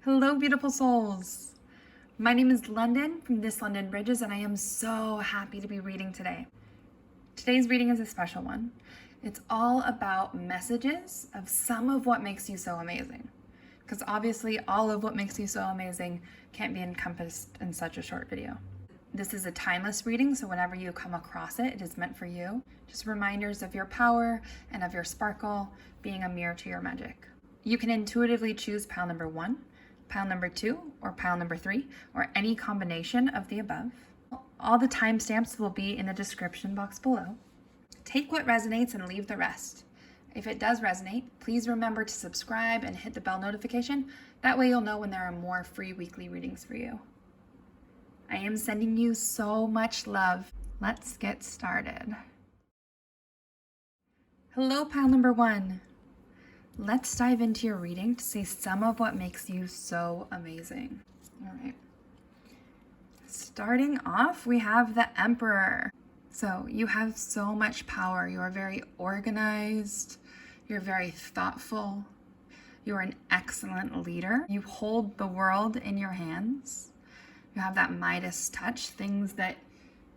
Hello, beautiful souls. My name is London from thislondonbridges, and I am so happy to be reading today. Today's reading is a special one. It's all about messages of some of what makes you so amazing. Because obviously, all of what makes you so amazing can't be encompassed in such a short video. This is a timeless reading, so whenever you come across it, it is meant for you. Just reminders of your power and of your sparkle being a mirror to your magic. You can intuitively choose pile number 1, pile number 2, or pile number 3, or any combination of the above. All the timestamps will be in the description box below. Take what resonates and leave the rest. If it does resonate, please remember to subscribe and hit the bell notification. That way you'll know when there are more free weekly readings for you. I am sending you so much love. Let's get started. Hello, pile number 1. Let's dive into your reading to see some of what makes you so amazing. All right. Starting off, we have the Emperor. So you have so much power. You are very organized. You're very thoughtful. You're an excellent leader. You hold the world in your hands. You have that Midas touch, things that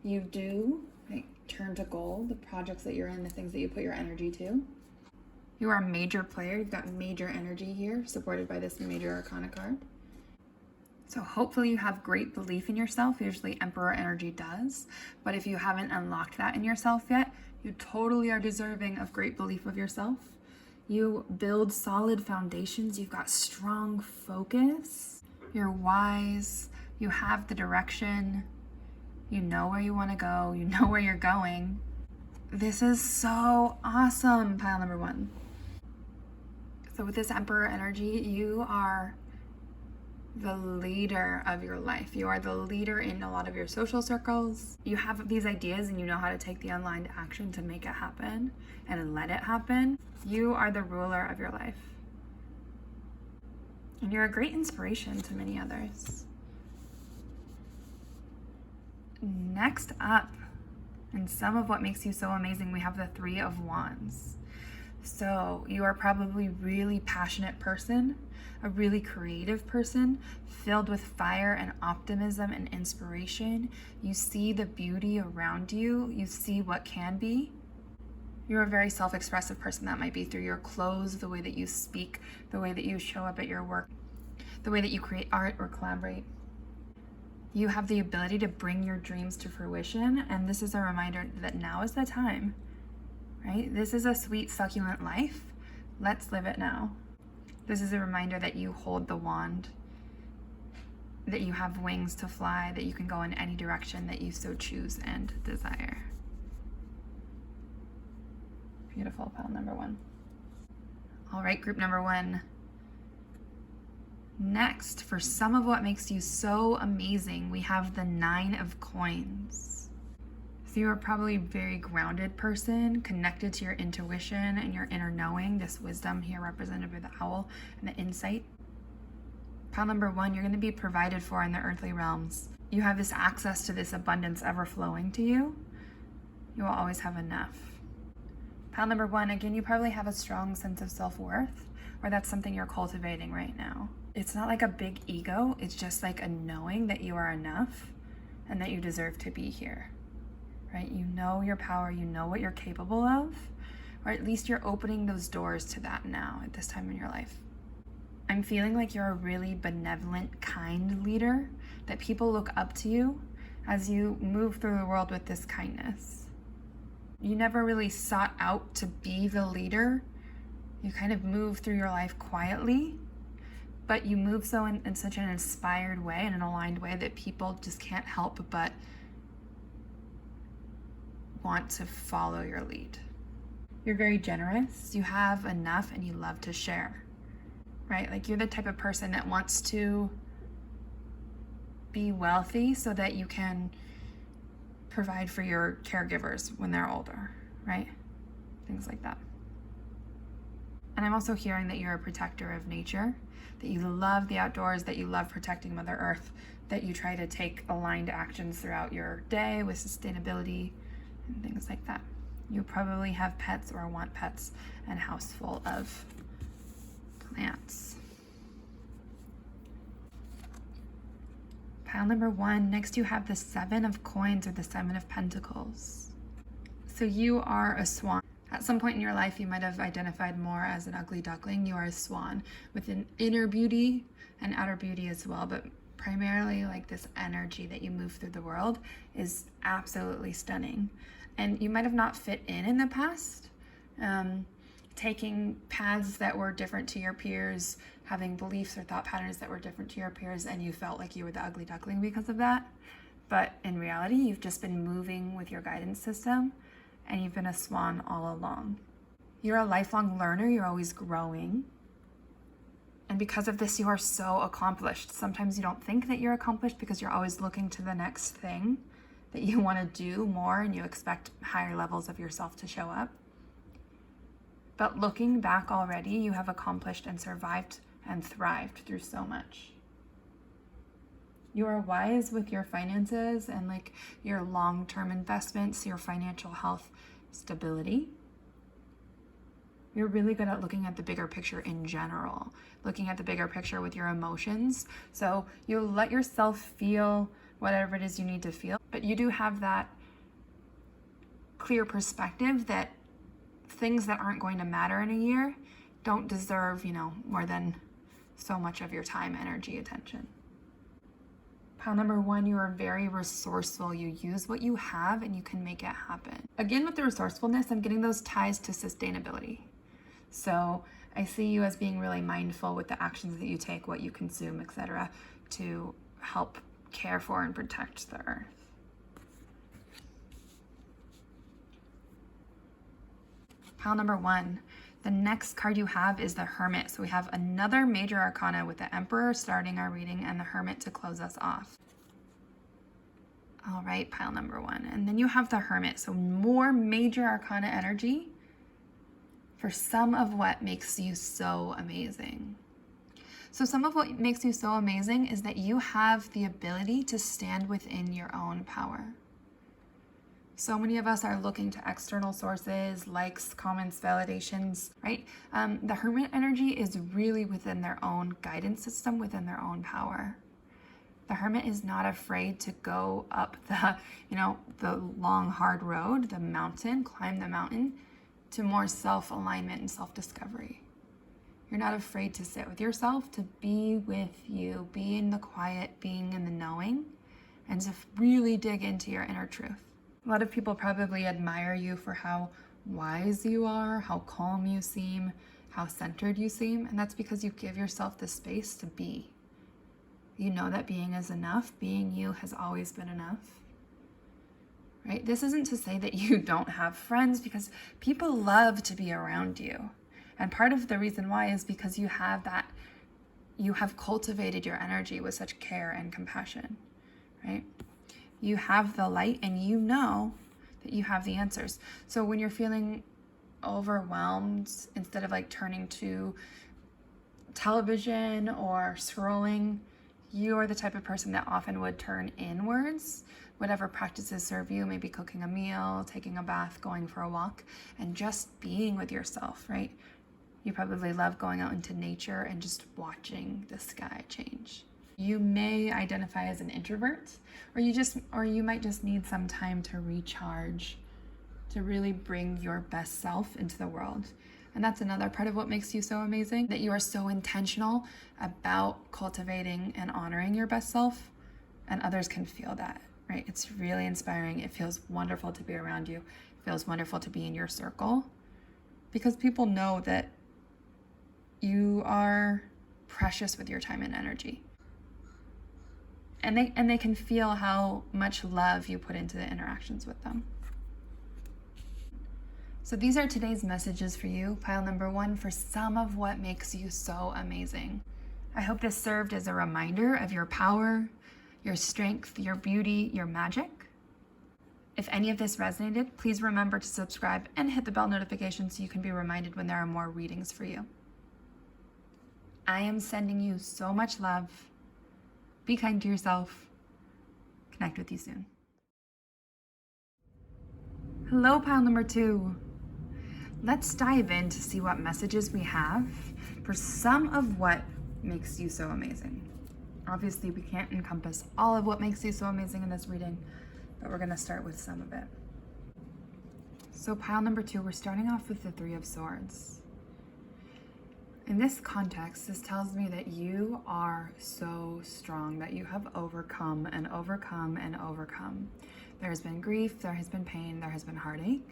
you do, like turn to gold, the projects that you're in, the things that you put your energy to. You are a major player. You've got major energy here, supported by this major arcana card. So hopefully you have great belief in yourself. Usually Emperor energy does. But if you haven't unlocked that in yourself yet, you totally are deserving of great belief of yourself. You build solid foundations. You've got strong focus. You're wise. You have the direction. You know where you want to go. You know where you're going. This is so awesome, pile number 1. So with this Emperor energy, you are the leader of your life. You are the leader in a lot of your social circles. You have these ideas and you know how to take the aligned action to make it happen and let it happen. You are the ruler of your life. And you're a great inspiration to many others. Next up, and some of what makes you so amazing, we have the 3 of Wands. So you are probably a really passionate person, a really creative person, filled with fire and optimism and inspiration. You see the beauty around you. You see what can be. You're a very self-expressive person. That might be through your clothes, the way that you speak, the way that you show up at your work, the way that you create art or collaborate. You have the ability to bring your dreams to fruition, and this is a reminder that now is the time, right? This is a sweet, succulent life. Let's live it now. This is a reminder that you hold the wand, that you have wings to fly, that you can go in any direction that you so choose and desire. Beautiful, pile number 1. All right, group number 1. Next, for some of what makes you so amazing, we have the 9 of Coins. So you're probably a very grounded person, connected to your intuition and your inner knowing, this wisdom here represented by the owl and the insight. Pile number 1, you're going to be provided for in the earthly realms. You have this access to this abundance ever flowing to you. You will always have enough. Pile number 1, again, you probably have a strong sense of self-worth, or that's something you're cultivating right now. It's not like a big ego, it's just like a knowing that you are enough and that you deserve to be here, right? You know your power, you know what you're capable of, or at least you're opening those doors to that now at this time in your life. I'm feeling like you're a really benevolent, kind leader, that people look up to you as you move through the world with this kindness. You never really sought out to be the leader. You kind of move through your life quietly, but you move so in such an inspired way and an aligned way that people just can't help but want to follow your lead. You're very generous. You have enough and you love to share, right? Like you're the type of person that wants to be wealthy so that you can provide for your caregivers when they're older, right? Things like that. And I'm also hearing that you're a protector of nature, that you love the outdoors, that you love protecting Mother Earth, that you try to take aligned actions throughout your day with sustainability and things like that. You probably have pets or want pets and a house full of plants. Pile number 1, next you have the 7 of coins or the 7 of pentacles. So you are a swan. At some point in your life, you might have identified more as an ugly duckling. You are a swan with an inner beauty and outer beauty as well, but primarily like this energy that you move through the world is absolutely stunning. And you might have not fit in the past, taking paths that were different to your peers, having beliefs or thought patterns that were different to your peers, and you felt like you were the ugly duckling because of that. But in reality, you've just been moving with your guidance system, and you've been a swan all along. You're a lifelong learner. You're always growing. And because of this, you are so accomplished. Sometimes you don't think that you're accomplished because you're always looking to the next thing that you want to do more, and you expect higher levels of yourself to show up. But looking back already, you have accomplished and survived and thrived through so much. You are wise with your finances and like your long-term investments, your financial health stability. You're really good at looking at the bigger picture in general, looking at the bigger picture with your emotions. So you let yourself feel whatever it is you need to feel, but you do have that clear perspective that things that aren't going to matter in a year don't deserve, more than so much of your time, energy, attention. Pile number 1, you are very resourceful. You use what you have and you can make it happen. Again, with the resourcefulness, I'm getting those ties to sustainability. So I see you as being really mindful with the actions that you take, what you consume, etc., to help care for and protect the earth. Pile number 1, the next card you have is the Hermit. So we have another major arcana with the Emperor starting our reading and the Hermit to close us off. All right, pile number 1. And then you have the Hermit. So more major arcana energy for some of what makes you so amazing. So some of what makes you so amazing is that you have the ability to stand within your own power. So many of us are looking to external sources, likes, comments, validations, right? The Hermit energy is really within their own guidance system, within their own power. The Hermit is not afraid to go up the long, hard road, the mountain, climb the mountain to more self-alignment and self-discovery. You're not afraid to sit with yourself, to be with you, be in the quiet, being in the knowing, and to really dig into your inner truth. A lot of people probably admire you for how wise you are, how calm you seem, how centered you seem, and that's because you give yourself the space to be. You know that being is enough. Being you has always been enough, right? This isn't to say that you don't have friends, because people love to be around you. And part of the reason why is because you have cultivated your energy with such care and compassion, right? You have the light and you know that you have the answers. So when you're feeling overwhelmed, instead of like turning to television or scrolling, you are the type of person that often would turn inwards. Whatever practices serve you, maybe cooking a meal, taking a bath, going for a walk, and just being with yourself, right? You probably love going out into nature and just watching the sky change. You may identify as an introvert, or you might just need some time to recharge, to really bring your best self into the world. And that's another part of what makes you so amazing, that you are so intentional about cultivating and honoring your best self, and others can feel that, right? It's really inspiring. It feels wonderful to be around you. It feels wonderful to be in your circle, because people know that you are precious with your time and energy. And they can feel how much love you put into the interactions with them. So these are today's messages for you, pile number 1, for some of what makes you so amazing. I hope this served as a reminder of your power, your strength, your beauty, your magic. If any of this resonated, please remember to subscribe and hit the bell notification so you can be reminded when there are more readings for you. I am sending you so much love. Be kind to yourself. Connect with you soon. Hello, pile number 2. Let's dive in to see what messages we have for some of what makes you so amazing. Obviously, we can't encompass all of what makes you so amazing in this reading, but we're going to start with some of it. So pile number 2, we're starting off with the Three of Swords. In this context, this tells me that you are so strong, that you have overcome and overcome and overcome. There has been grief, there has been pain, there has been heartache.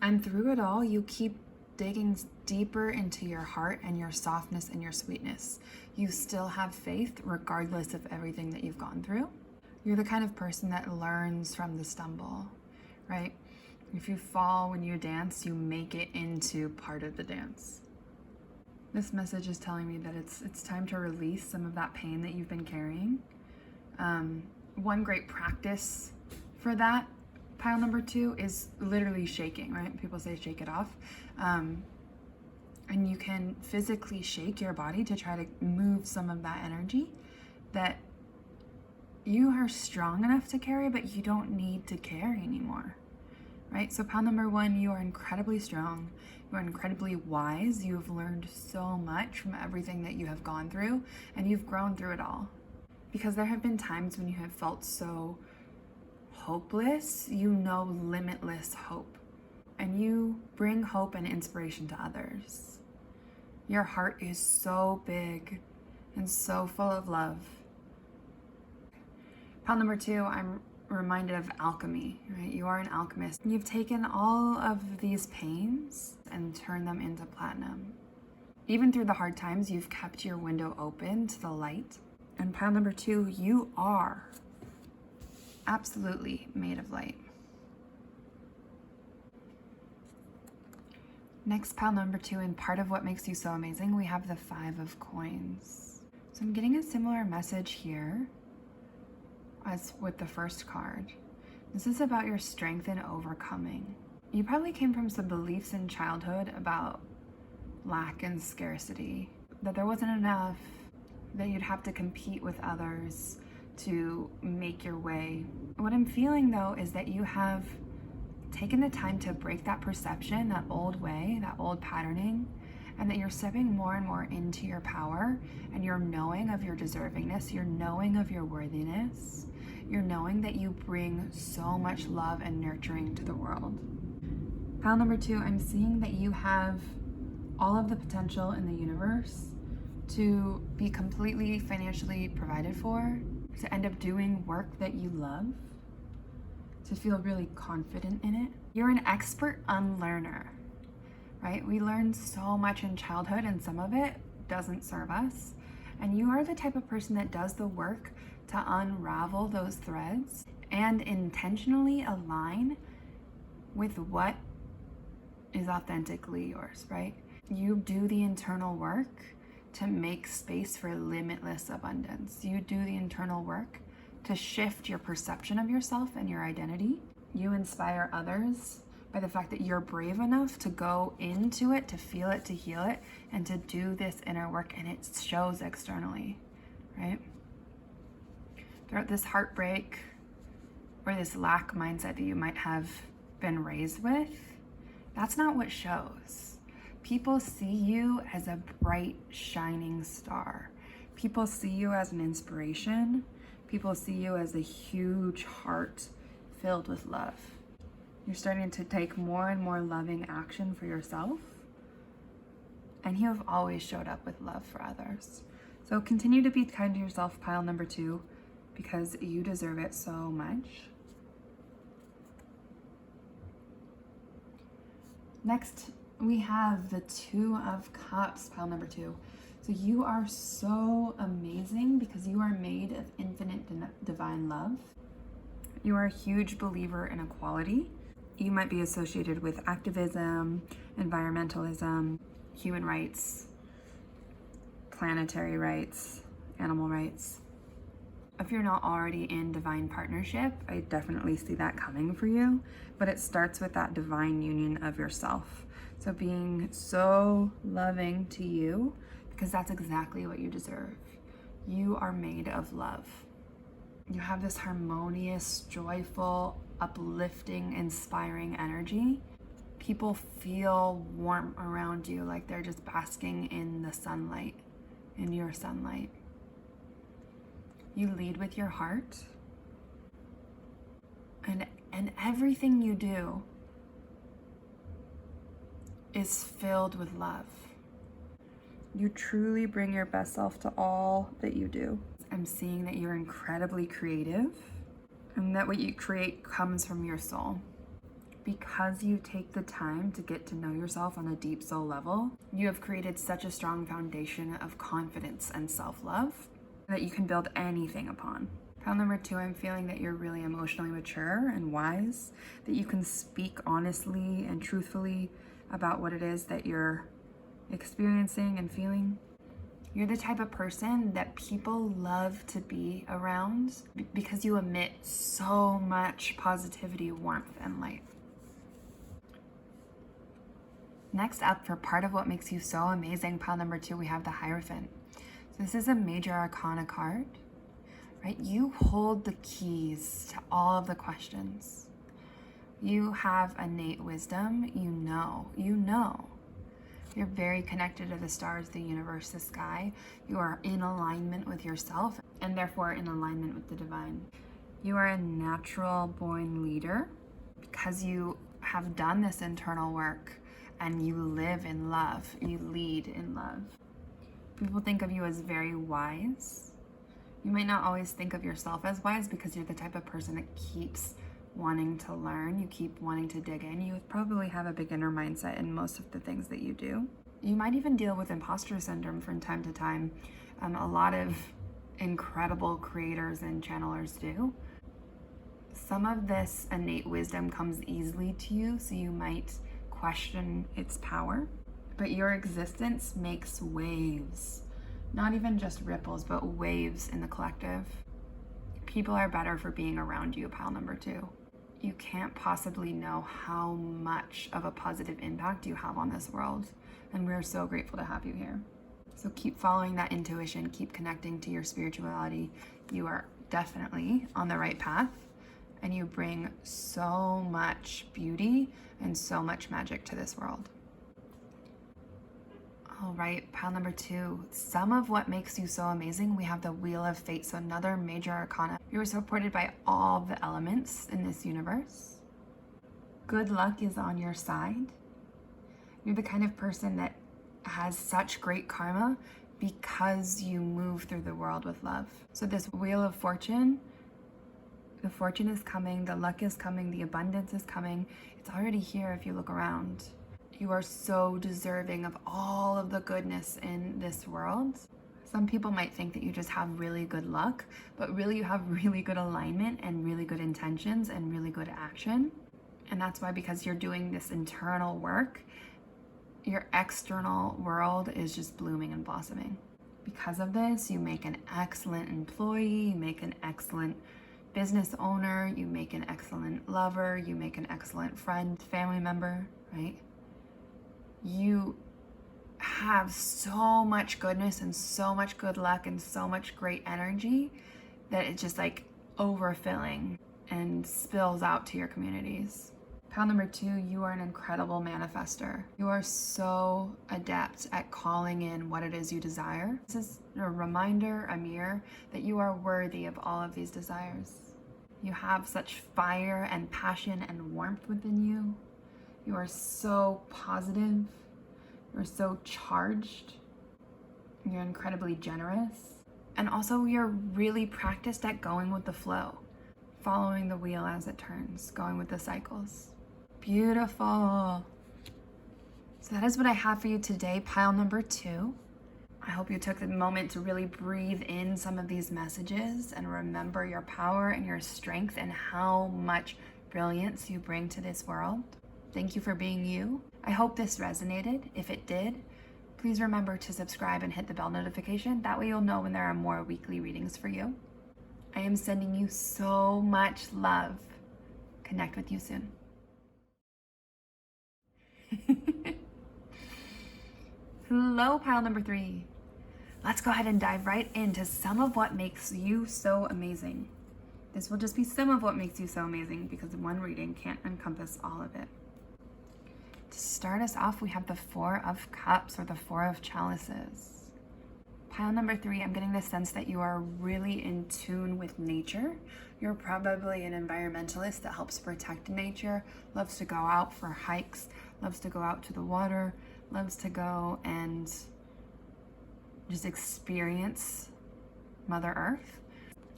And through it all, you keep digging deeper into your heart and your softness and your sweetness. You still have faith regardless of everything that you've gone through. You're the kind of person that learns from the stumble, right? If you fall when you dance, you make it into part of the dance. This message is telling me that it's time to release some of that pain that you've been carrying. One great practice for that, pile number 2, is literally shaking, right? People say shake it off. And you can physically shake your body to try to move some of that energy that you are strong enough to carry, but you don't need to carry anymore, right? So pile number 1, you are incredibly strong. You are incredibly wise. You've learned so much from everything that you have gone through, and you've grown through it all. Because there have been times when you have felt so hopeless, you know limitless hope. And you bring hope and inspiration to others. Your heart is so big and so full of love. Pile number 2, I'm reminded of alchemy, right? You are an alchemist. You've taken all of these pains and turned them into platinum. Even through the hard times, you've kept your window open to the light. And pile number 2, you are absolutely made of light. Next, pile number 2, and part of what makes you so amazing, we have the 5 of Coins. So I'm getting a similar message here as with the first card. This is about your strength in overcoming. You probably came from some beliefs in childhood about lack and scarcity, that there wasn't enough, that you'd have to compete with others to make your way. What I'm feeling though is that you have taken the time to break that perception, that old way, that old patterning, and that you're stepping more and more into your power, and you're knowing of your deservingness, you're knowing of your worthiness, you're knowing that you bring so much love and nurturing to the world. Pile number 2, I'm seeing that you have all of the potential in the universe to be completely financially provided for, to end up doing work that you love, to feel really confident in it. You're an expert unlearner, right? We learn so much in childhood and some of it doesn't serve us. And you are the type of person that does the work to unravel those threads and intentionally align with what is authentically yours, right? You do the internal work to make space for limitless abundance. You do the internal work to shift your perception of yourself and your identity. You inspire others by the fact that you're brave enough to go into it, to feel it, to heal it, and to do this inner work, and it shows externally, right? Throughout this heartbreak or this lack mindset that you might have been raised with, that's not what shows. People see you as a bright, shining star. People see you as an inspiration. People see you as a huge heart filled with love. You're starting to take more and more loving action for yourself. And you have always showed up with love for others. So continue to be kind to yourself, pile number 2, because you deserve it so much. Next, we have the 2 of Cups, pile number 2. So you are so amazing because you are made of infinite divine love. You are a huge believer in equality. You might be associated with activism, environmentalism, human rights, planetary rights, animal rights. If you're not already in divine partnership, I definitely see that coming for you, but it starts with that divine union of yourself. So being so loving to you, because that's exactly what you deserve. You are made of love. You have this harmonious, joyful, uplifting, inspiring energy. People feel warm around you, like they're just basking in the sunlight, in your sunlight. You lead with your heart. And everything you do is filled with love. You truly bring your best self to all that you do. I'm seeing that you're incredibly creative and that what you create comes from your soul. Because you take the time to get to know yourself on a deep soul level, you have created such a strong foundation of confidence and self-love that you can build anything upon. Pile number 2, I'm feeling that you're really emotionally mature and wise, that you can speak honestly and truthfully about what it is that you're experiencing and feeling. You're the type of person that people love to be around because you emit so much positivity, warmth, and light. Next up, for part of what makes you so amazing, pile number 2, we have the Hierophant. So this is a major arcana card, right? You hold the keys to all of the questions. You have innate wisdom. You know. You're very connected to the stars, the universe, the sky. You are in alignment with yourself and therefore in alignment with the divine. You are a natural born leader because you have done this internal work and you live in love. You lead in love. People think of you as very wise. You might not always think of yourself as wise because you're the type of person that keeps wanting to learn. You keep wanting to dig in. You probably have a beginner mindset in most of the things that you do. You might even deal with imposter syndrome from time to time. A lot of incredible creators and channelers do. Some of this innate wisdom comes easily to you, so you might question its power. But your existence makes waves. Not even just ripples, but waves in the collective. People are better for being around you, pile number 2. You can't possibly know how much of a positive impact you have on this world. And we're so grateful to have you here. So keep following that intuition, keep connecting to your spirituality. You are definitely on the right path, and you bring so much beauty and so much magic to this world. All right, pile number 2, some of what makes you so amazing, we have the Wheel of Fate, so another major arcana. You're supported by all the elements in this universe. Good luck is on your side. You're the kind of person that has such great karma because you move through the world with love. So this Wheel of Fortune, the fortune is coming, the luck is coming, the abundance is coming. It's already here if you look around. You are so deserving of all of the goodness in this world. Some people might think that you just have really good luck, but really you have really good alignment and really good intentions and really good action. And that's why, because you're doing this internal work, your external world is just blooming and blossoming. Because of this, you make an excellent employee, you make an excellent business owner, you make an excellent lover, you make an excellent friend, family member, right? You have so much goodness and so much good luck and so much great energy that it's just like overfilling and spills out to your communities. Pile number 2, you are an incredible manifester. You are so adept at calling in what it is you desire. This is a reminder, a mirror, that you are worthy of all of these desires. You have such fire and passion and warmth within you. You are so positive. You're so charged. You're incredibly generous. And also you're really practiced at going with the flow, following the wheel as it turns, going with the cycles. Beautiful. So that is what I have for you today, pile number 2. I hope you took the moment to really breathe in some of these messages and remember your power and your strength and how much brilliance you bring to this world. Thank you for being you. I hope this resonated. If it did, please remember to subscribe and hit the bell notification. That way you'll know when there are more weekly readings for you. I am sending you so much love. Connect with you soon. Hello, pile number 3. Let's go ahead and dive right into some of what makes you so amazing. This will just be some of what makes you so amazing because one reading can't encompass all of it. To start us off, we have the 4 of Cups, or the 4 of Chalices. Pile number 3, I'm getting the sense that you are really in tune with nature. You're probably an environmentalist that helps protect nature, loves to go out for hikes, loves to go out to the water, loves to go and just experience Mother Earth.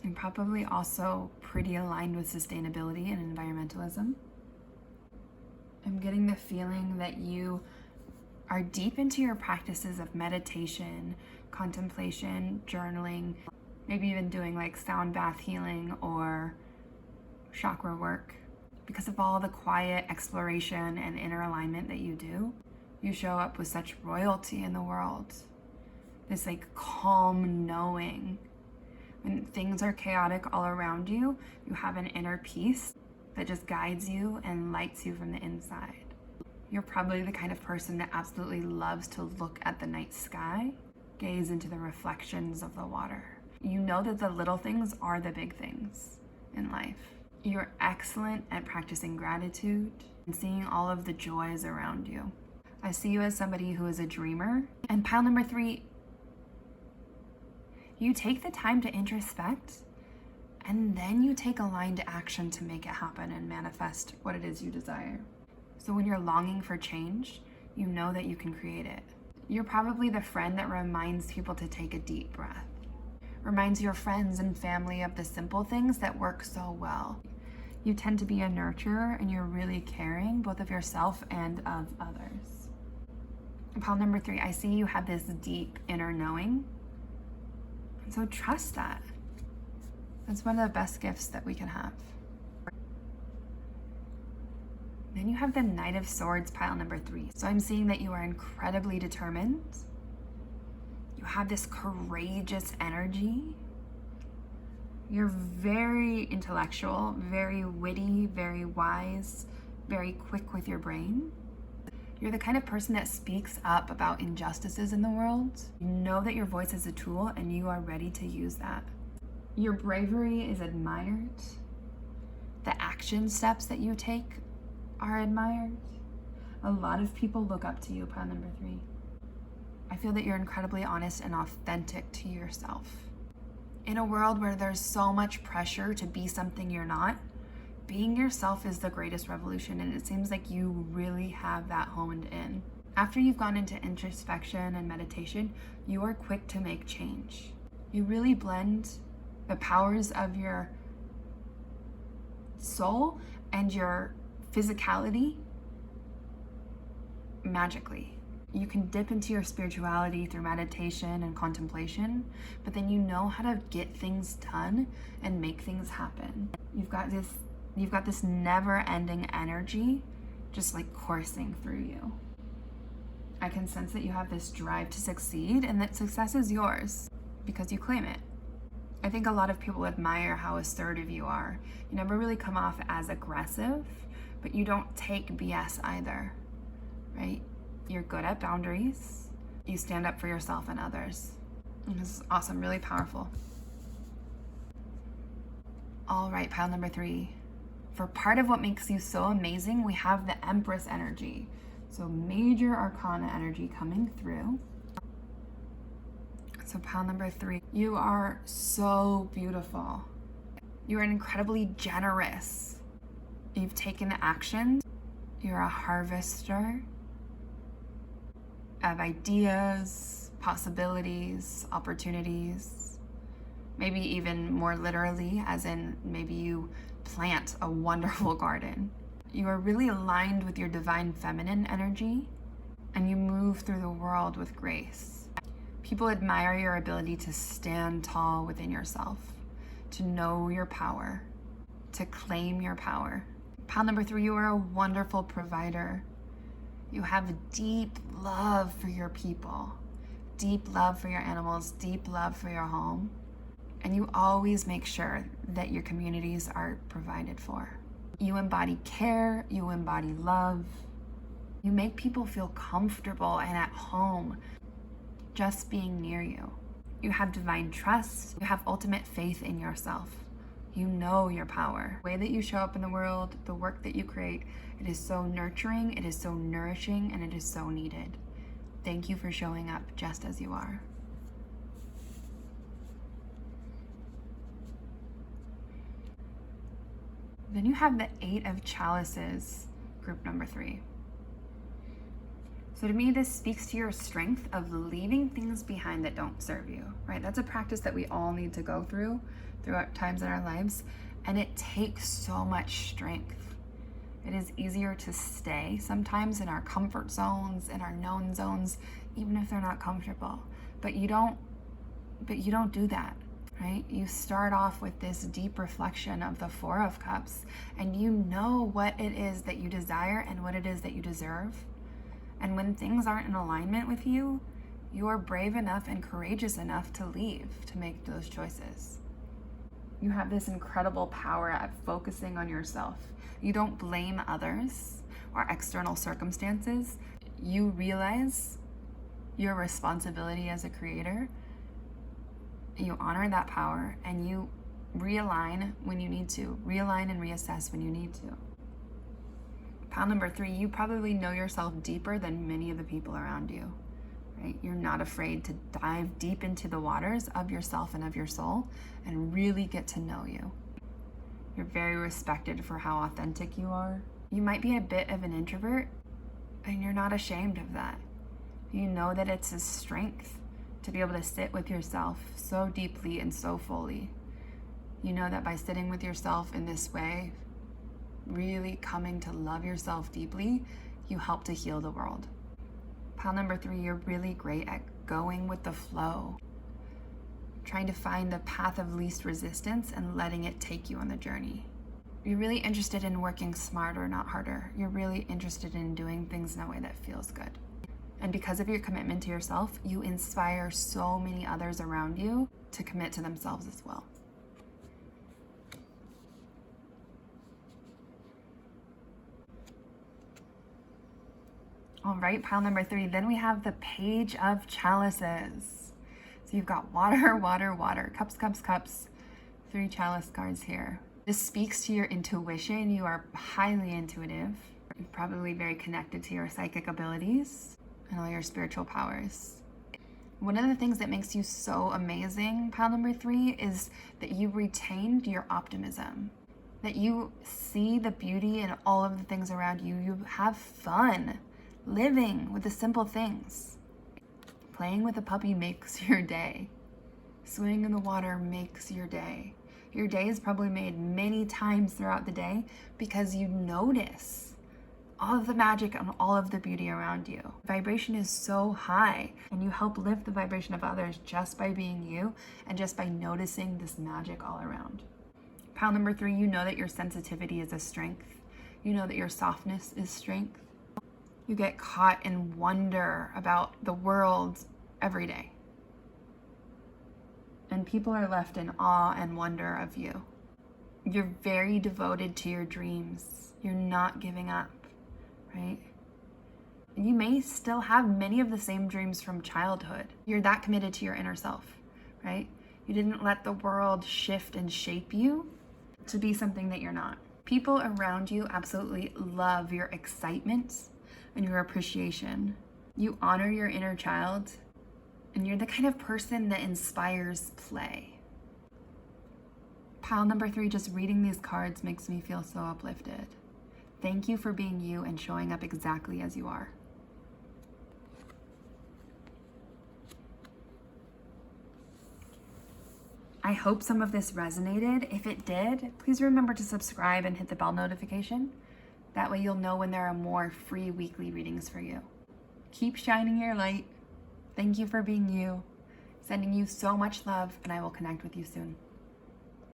And probably also pretty aligned with sustainability and environmentalism. I'm getting the feeling that you are deep into your practices of meditation, contemplation, journaling, maybe even doing like sound bath healing or chakra work. Because of all the quiet exploration and inner alignment that you do, you show up with such royalty in the world. This like calm knowing. When things are chaotic all around you, you have an inner peace that just guides you and lights you from the inside. You're probably the kind of person that absolutely loves to look at the night sky, gaze into the reflections of the water. You know that the little things are the big things in life. You're excellent at practicing gratitude and seeing all of the joys around you. I see you as somebody who is a dreamer. And pile number 3, you take the time to introspect, and then you take aligned action to make it happen and manifest what it is you desire. So when you're longing for change, you know that you can create it. You're probably the friend that reminds people to take a deep breath, reminds your friends and family of the simple things that work so well. You tend to be a nurturer, and you're really caring both of yourself and of others. Pile number 3, I see you have this deep inner knowing. So trust that. That's one of the best gifts that we can have. Then you have the Knight of Swords, pile number 3. So I'm seeing that you are incredibly determined. You have this courageous energy. You're very intellectual, very witty, very wise, very quick with your brain. You're the kind of person that speaks up about injustices in the world. You know that your voice is a tool, and you are ready to use that. Your bravery is admired. The action steps that you take are admired. A lot of people look up to you, pile number 3. I feel that you're incredibly honest and authentic to yourself. In a world where there's so much pressure to be something you're not, being yourself is the greatest revolution, and it seems like you really have that honed in. After you've gone into introspection and meditation, you are quick to make change. You really blend the powers of your soul and your physicality magically. You can dip into your spirituality through meditation and contemplation, but then you know how to get things done and make things happen. You've got this never-ending energy just like coursing through you. I can sense that you have this drive to succeed, and that success is yours because you claim it. I think a lot of people admire how assertive you are. You never really come off as aggressive, but you don't take BS either, right? You're good at boundaries. You stand up for yourself and others. And this is awesome, really powerful. All right, pile number 3. For part of what makes you so amazing, we have the Empress energy. So major arcana energy coming through. So pile number 3, you are so beautiful. You are incredibly generous. You've taken action. You're a harvester of ideas, possibilities, opportunities. Maybe even more literally, as in maybe you plant a wonderful garden. You are really aligned with your divine feminine energy, and you move through the world with grace. People admire your ability to stand tall within yourself, to know your power, to claim your power. Pile number 3, you are a wonderful provider. You have deep love for your people, deep love for your animals, deep love for your home. And you always make sure that your communities are provided for. You embody care, you embody love. You make people feel comfortable and at home just being near you. You have divine trust. You have ultimate faith in yourself. You know your power. The way that you show up in the world, the work that you create, it is so nurturing, it is so nourishing, and it is so needed. Thank you for showing up just as you are. Then you have the Eight of Chalices, group number 3. So to me, this speaks to your strength of leaving things behind that don't serve you, right? That's a practice that we all need to go through throughout times in our lives. And it takes so much strength. It is easier to stay sometimes in our comfort zones, in our known zones, even if they're not comfortable. But you don't do that, right? You start off with this deep reflection of the Four of Cups, and you know what it is that you desire and what it is that you deserve. And when things aren't in alignment with you, you are brave enough and courageous enough to leave, to make those choices. You have this incredible power at focusing on yourself. You don't blame others or external circumstances. You realize your responsibility as a creator. You honor that power, and you realign when you need to. Realign and reassess when you need to. Pile number 3, you probably know yourself deeper than many of the people around you, right? You're not afraid to dive deep into the waters of yourself and of your soul and really get to know you. You're very respected for how authentic you are. You might be a bit of an introvert, and you're not ashamed of that. You know that it's a strength to be able to sit with yourself so deeply and so fully. You know that by sitting with yourself in this way, really coming to love yourself deeply, you help to heal the world. Pile number 3, you're really great at going with the flow, trying to find the path of least resistance and letting it take you on the journey. You're really interested in working smarter, not harder. You're really interested in doing things in a way that feels good. And because of your commitment to yourself, you inspire so many others around you to commit to themselves as well. All right, pile number 3. Then we have the Page of Chalices. So you've got water, water, water, cups, cups, cups. 3 chalice cards here. This speaks to your intuition. You are highly intuitive. You're probably very connected to your psychic abilities and all your spiritual powers. One of the things that makes you so amazing, pile number 3, is that you retained your optimism. That you see the beauty in all of the things around you. You have fun living with the simple things. Playing with a puppy makes your day. Swimming in the water makes your day. Your day is probably made many times throughout the day because you notice all of the magic and all of the beauty around you. Vibration is so high, and you help lift the vibration of others just by being you and just by noticing this magic all around. Pile number 3, you know that your sensitivity is a strength. You know that your softness is strength. You get caught in wonder about the world every day. And people are left in awe and wonder of you. You're very devoted to your dreams. You're not giving up, right? And you may still have many of the same dreams from childhood. You're that committed to your inner self, right? You didn't let the world shift and shape you to be something that you're not. People around you absolutely love your excitement and your appreciation. You honor your inner child, and you're the kind of person that inspires play. Pile number 3, just reading these cards makes me feel so uplifted. Thank you for being you and showing up exactly as you are. I hope some of this resonated. If it did, please remember to subscribe and hit the bell notification. That way you'll know when there are more free weekly readings for you. Keep shining your light. Thank you for being you. Sending you so much love, and I will connect with you soon.